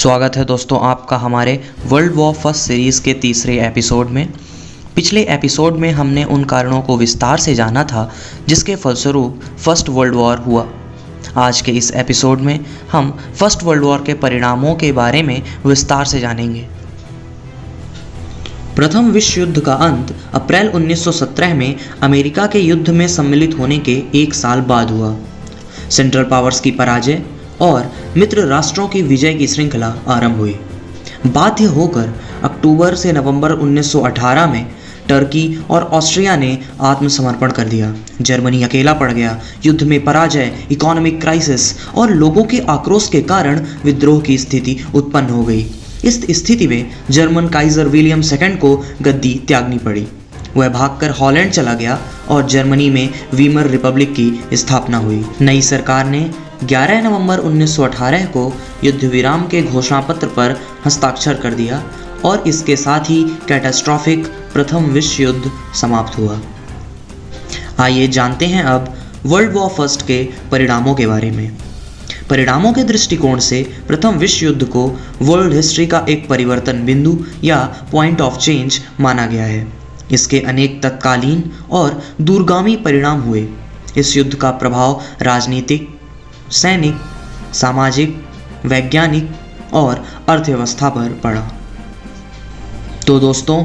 स्वागत है दोस्तों आपका हमारे वर्ल्ड वॉर फर्स्ट सीरीज़ के तीसरे एपिसोड में। पिछले एपिसोड में हमने उन कारणों को विस्तार से जाना था जिसके फलस्वरूप फर्स्ट वर्ल्ड वॉर हुआ। आज के इस एपिसोड में हम फर्स्ट वर्ल्ड वॉर के परिणामों के बारे में विस्तार से जानेंगे। प्रथम विश्व युद्ध का अंत अप्रैल 1917 में अमेरिका के युद्ध में सम्मिलित होने के एक साल बाद हुआ। सेंट्रल पावर्स की पराजय और मित्र राष्ट्रों की विजय की श्रृंखला आरंभ हुई। बाध्य होकर अक्टूबर से नवंबर 1918 में टर्की और ऑस्ट्रिया ने आत्मसमर्पण कर दिया। जर्मनी अकेला पड़ गया। युद्ध में पराजय, इकोनॉमिक क्राइसिस और लोगों के आक्रोश के कारण विद्रोह की स्थिति उत्पन्न हो गई। इस स्थिति में जर्मन काइजर विलियम II को गद्दी त्यागनी पड़ी। वह भागकर हॉलैंड चला गया और जर्मनी में वीमर रिपब्लिक की स्थापना हुई। नई सरकार ने 11 नवंबर 1918 को युद्ध विराम के घोषणा पत्र पर हस्ताक्षर कर दिया और इसके साथ ही कैटास्ट्रॉफिक प्रथम विश्व युद्ध समाप्त हुआ। आइए जानते हैं अब वर्ल्ड वॉर फर्स्ट के परिणामों के बारे में। परिणामों के दृष्टिकोण से प्रथम विश्व युद्ध को वर्ल्ड हिस्ट्री का एक परिवर्तन बिंदु या पॉइंट ऑफ चेंज माना गया है। इसके अनेक तत्कालीन और दूरगामी परिणाम हुए। इस युद्ध का प्रभाव राजनीतिक, सैनिक, सामाजिक, वैज्ञानिक और अर्थव्यवस्था पर पड़ा। तो दोस्तों,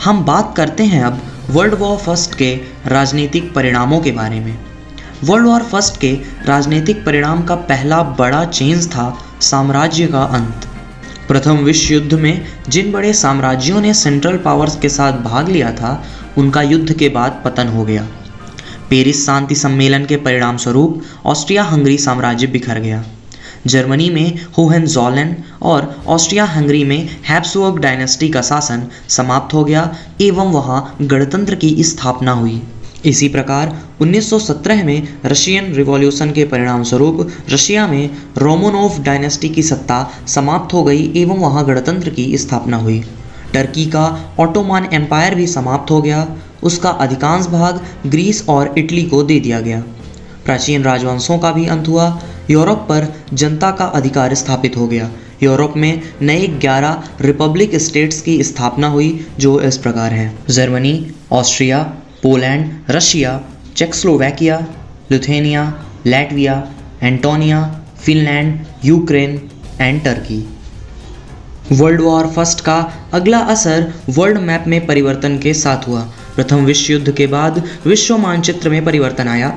हम बात करते हैं अब वर्ल्ड वॉर फर्स्ट के राजनीतिक परिणामों के बारे में। वर्ल्ड वॉर फर्स्ट के राजनीतिक परिणाम का पहला बड़ा चेंज था साम्राज्य का अंत। प्रथम विश्व युद्ध में जिन बड़े साम्राज्यों ने सेंट्रल पावर्स के साथ भाग लिया था, उनका युद्ध के बाद पतन हो गया। पेरिस शांति सम्मेलन के परिणाम स्वरूप ऑस्ट्रिया हंगरी साम्राज्य बिखर गया। जर्मनी में होहेनज़ोलन और ऑस्ट्रिया हंगरी में हैब्सबर्ग डायनेस्टी का शासन समाप्त हो गया एवं वहां गणतंत्र की स्थापना हुई। इसी प्रकार 1917 में रशियन रिवॉल्यूशन के परिणाम स्वरूप रशिया में रोमानोव डायनेस्टी की सत्ता समाप्त हो गई एवं वहां गणतंत्र की स्थापना हुई। टर्की का ऑटोमान एम्पायर भी समाप्त हो गया। उसका अधिकांश भाग ग्रीस और इटली को दे दिया गया। प्राचीन राजवंशों का भी अंत हुआ। यूरोप पर जनता का अधिकार स्थापित हो गया। यूरोप में नए 11 रिपब्लिक स्टेट्स की स्थापना हुई जो इस प्रकार हैं: Germany, Austria, Poland, Russia, Czechoslovakia, Lithuania, Latvia, Estonia, Finland, Ukraine and Turkey. World war first का अगला असर वर्ल्ड मैप में परिवर्तन के साथ हुआ। प्रथम विश्व युद्ध के बाद विश्व मानचित्र में परिवर्तन आया।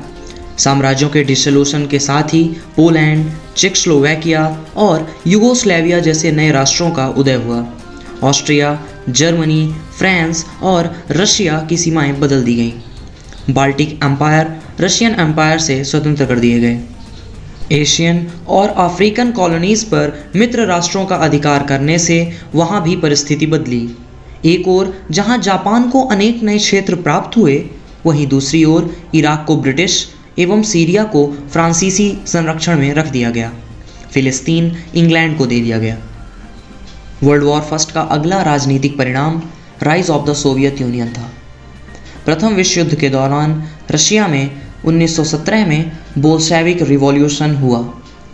साम्राज्यों के डिसोल्यूशन के साथ ही पोलैंड, चेकोस्लोवाकिया और यूगोस्लाविया जैसे नए राष्ट्रों का उदय हुआ। ऑस्ट्रिया, जर्मनी, फ्रांस और रशिया की सीमाएं बदल दी गईं। बाल्टिक एम्पायर रशियन एम्पायर से स्वतंत्र कर दिए गए। एशियन और अफ्रीकन कॉलोनीज पर मित्र राष्ट्रों का अधिकार करने से वहां भी परिस्थिति बदली। एक ओर जहां जापान को अनेक नए क्षेत्र प्राप्त हुए, वहीं दूसरी ओर इराक को ब्रिटिश एवं सीरिया को फ्रांसीसी संरक्षण में रख दिया गया। फिलिस्तीन इंग्लैंड को दे दिया गया। वर्ल्ड वॉर फर्स्ट का अगला राजनीतिक परिणाम rise of the Soviet union था। प्रथम विश्व युद्ध के दौरान रशिया में 1917 में बोल्शेविक रिवॉल्यूशन हुआ।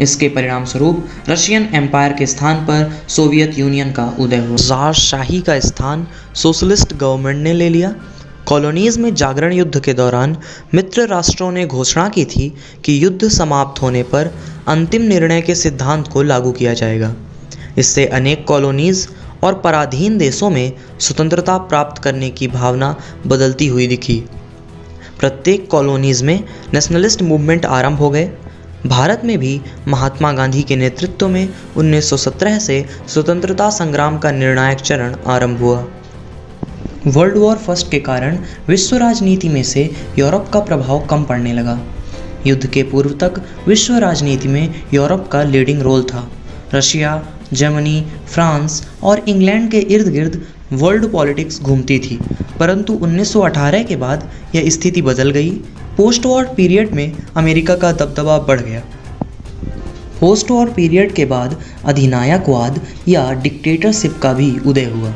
इसके परिणाम स्वरूप रशियन एम्पायर के स्थान पर सोवियत यूनियन का उदय हुआ। ज़ारशाही का स्थान सोशलिस्ट गवर्नमेंट ने ले लिया। कॉलोनीज में जागरण युद्ध के दौरान मित्र राष्ट्रों ने घोषणा की थी कि युद्ध समाप्त होने पर अंतिम निर्णय के सिद्धांत को लागू किया जाएगा। इससे अनेक कॉलोनीज और पराधीन देशों में स्वतंत्रता प्राप्त करने की भावना बदलती हुई दिखी। प्रत्येक कॉलोनीज में नेशनलिस्ट मूवमेंट आरंभ हो गए। भारत में भी महात्मा गांधी के नेतृत्व में 1917 से स्वतंत्रता संग्राम का निर्णायक चरण आरंभ हुआ। वर्ल्ड वॉर फर्स्ट के कारण विश्व राजनीति में से यूरोप का प्रभाव कम पड़ने लगा। युद्ध के पूर्व तक विश्व राजनीति में यूरोप का लीडिंग रोल था। रशिया, जर्मनी, फ्रांस और इंग्लैंड के इर्द गिर्द वर्ल्ड पॉलिटिक्स घूमती थी, परंतु 1918 के बाद यह स्थिति बदल गई। पोस्ट वॉर पीरियड में अमेरिका का दबदबा बढ़ गया। पोस्ट वॉर पीरियड के बाद अधिनायकवाद या डिक्टेटरशिप का भी उदय हुआ।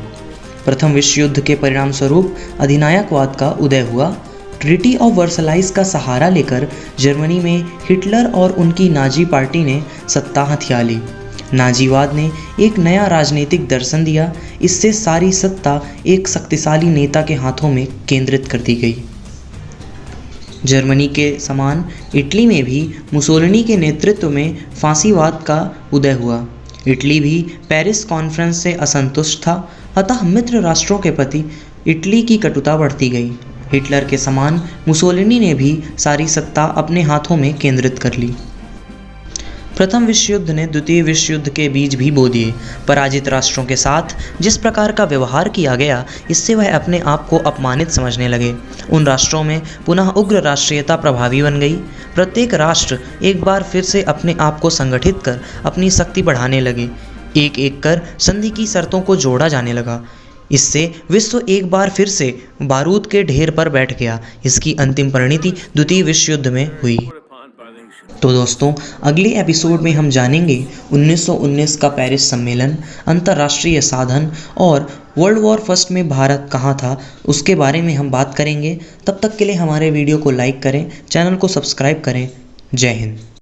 प्रथम विश्व युद्ध के परिणाम स्वरूप अधिनायकवाद का उदय हुआ। ट्रीटी ऑफ वर्साइल्स का सहारा लेकर जर्मनी में हिटलर और उनकी नाजी पार्टी ने सत्ता हथिया ली। नाजीवाद ने एक नया राजनीतिक दर्शन दिया। इससे सारी सत्ता एक शक्तिशाली नेता के हाथों में केंद्रित कर दी गई। जर्मनी के समान इटली में भी मुसोलिनी के नेतृत्व में फांसीवाद का उदय हुआ। इटली भी पेरिस कॉन्फ्रेंस से असंतुष्ट था, अतः मित्र राष्ट्रों के प्रति इटली की कटुता बढ़ती गई। हिटलर के समान मुसोलिनी ने भी सारी सत्ता अपने हाथों में केंद्रित कर ली। प्रथम विश्व युद्ध ने द्वितीय विश्व युद्ध के बीज भी बो दिए। पराजित राष्ट्रों के साथ जिस प्रकार का व्यवहार किया गया, इससे वह अपने आप को अपमानित समझने लगे। उन राष्ट्रों में पुनः उग्र राष्ट्रीयता प्रभावी बन गई। प्रत्येक राष्ट्र एक बार फिर से अपने आप को संगठित कर अपनी शक्ति बढ़ाने लगे। एक एक कर संधि की शर्तों को जोड़ा जाने लगा। इससे विश्व एक बार फिर से बारूद के ढेर पर बैठ गया। इसकी अंतिम परिणति द्वितीय विश्व युद्ध में हुई। तो दोस्तों, अगले एपिसोड में हम जानेंगे 1919 का पेरिस सम्मेलन, अंतर्राष्ट्रीय साधन और वर्ल्ड वॉर फर्स्ट में भारत कहाँ था, उसके बारे में हम बात करेंगे। तब तक के लिए हमारे वीडियो को लाइक करें, चैनल को सब्सक्राइब करें। जय हिंद।